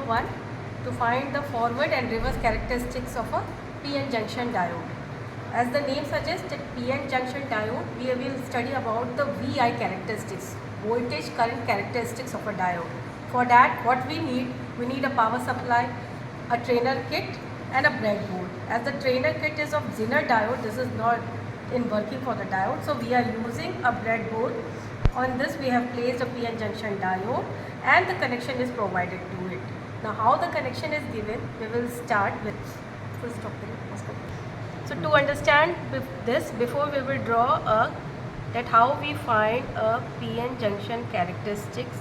1 to find the forward and reverse characteristics of a PN junction diode. As the name suggests, PN junction diode, we will study about the VI characteristics, voltage current characteristics of a diode. For that, what we need a power supply, a trainer kit and a breadboard. As the trainer kit is of Zener diode, this is not in working for the diode, so we are using a breadboard. On this we have placed a PN junction diode and the connection is provided to it. Now how the connection is given, we will start with first topic. So to understand this, before we will draw that how we find a PN junction characteristics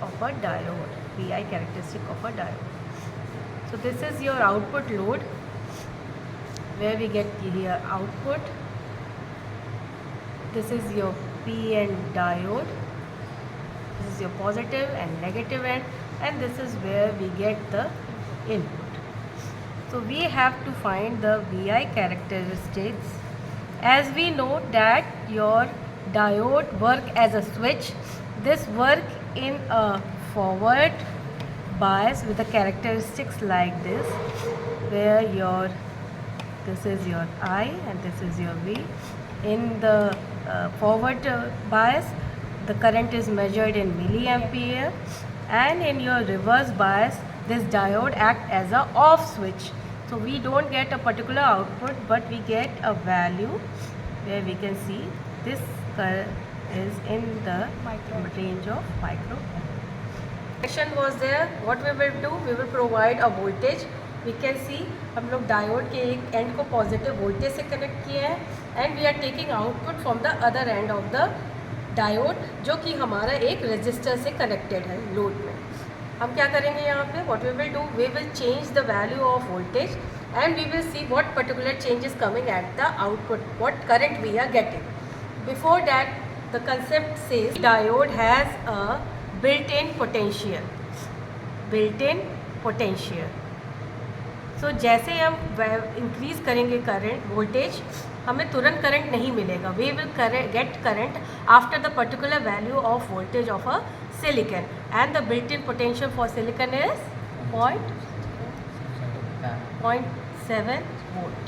of a diode, VI characteristic of a diode. So this is your output load, where we get here output. This is your PN diode. This is your positive and negative end, and this is where we get the input. So we have to find the VI characteristics. As we know that your diode work as a switch, this work in a forward bias with the characteristics like this, where this is your I and this is your V. In the forward bias, the current is measured in milliampere, and in your reverse bias, this diode acts as a off switch. So we don't get a particular output, but we get a value where we can see this is in the range of micro. Connection was there. What we will do, we will provide a voltage. We can see हम लोग diode के एक and को positive voltage से connect किए हैं, and we are taking output from the other end of the diode, जो कि हमारा एक रजिस्टर से कनेक्टेड है लोड में. हम क्या करेंगे यहाँ पे, what we will do, we will change the value of voltage and we will see what particular change is coming at the output, what current we are getting. Before that the concept says diode has a built-in potential. So जैसे हम increase करेंगे current voltage, हमें तुरंत current नहीं मिलेगा. We will get current after the particular value of voltage of a silicon, and the built-in potential for silicon is 0.7 volt.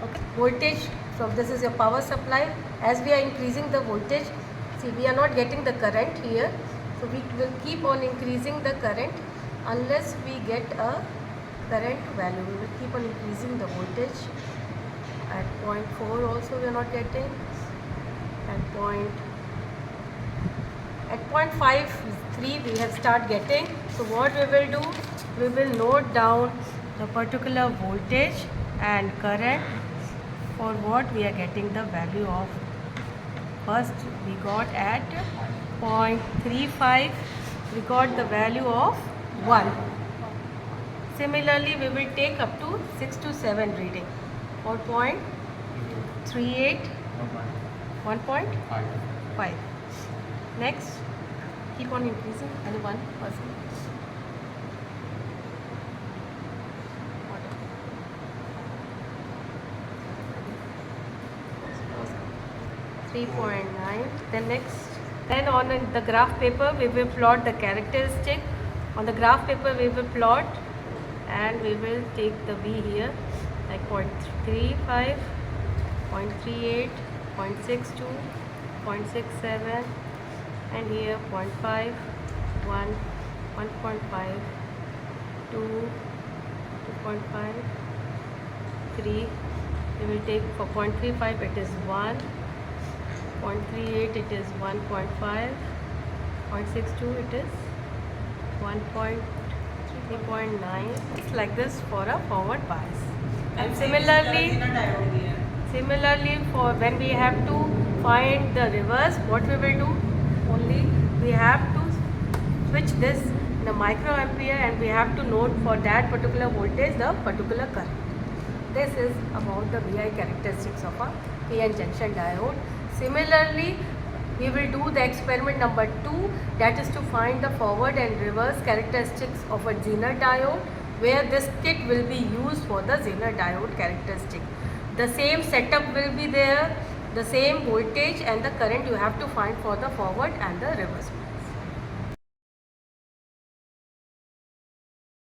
Okay, voltage. So this is your power supply. As we are increasing the voltage, see we are not getting the current here. So we will keep on increasing the current unless we get a current value. We will keep on increasing the voltage. At 0.4 also we are not getting. At 0.53 we have start getting. So what we will do, we will note down the particular voltage and current for what we are getting the value of. First we got at 0.35, we got the value of 1. Similarly, we will take up to 6 to 7 reading, or 0.38, 1.5. Next, keep on increasing, and 1%. 3.9. Then next. Then on the graph paper we will plot the characteristic. On the graph paper we will plot, and we will take the V here like 0.35, 0.38, 0.62, 0.67, and here 0.5, 1, 1.5, 2, 2.5, 3. We will take for 0.35 it is 1. 0.38 it is 1.5, 0.62 it is 1.3.9. It's like this for a forward bias. And similarly for when we have to find the reverse, what we will do, only we have to switch this in a microampere, and we have to note for that particular voltage the particular current. This is about the VI characteristics of a PN junction diode. Similarly, we will do the experiment number 2, that is to find the forward and reverse characteristics of a Zener diode, where this kit will be used for the Zener diode characteristic. The same setup will be there, the same voltage and the current you have to find for the forward and the reverse.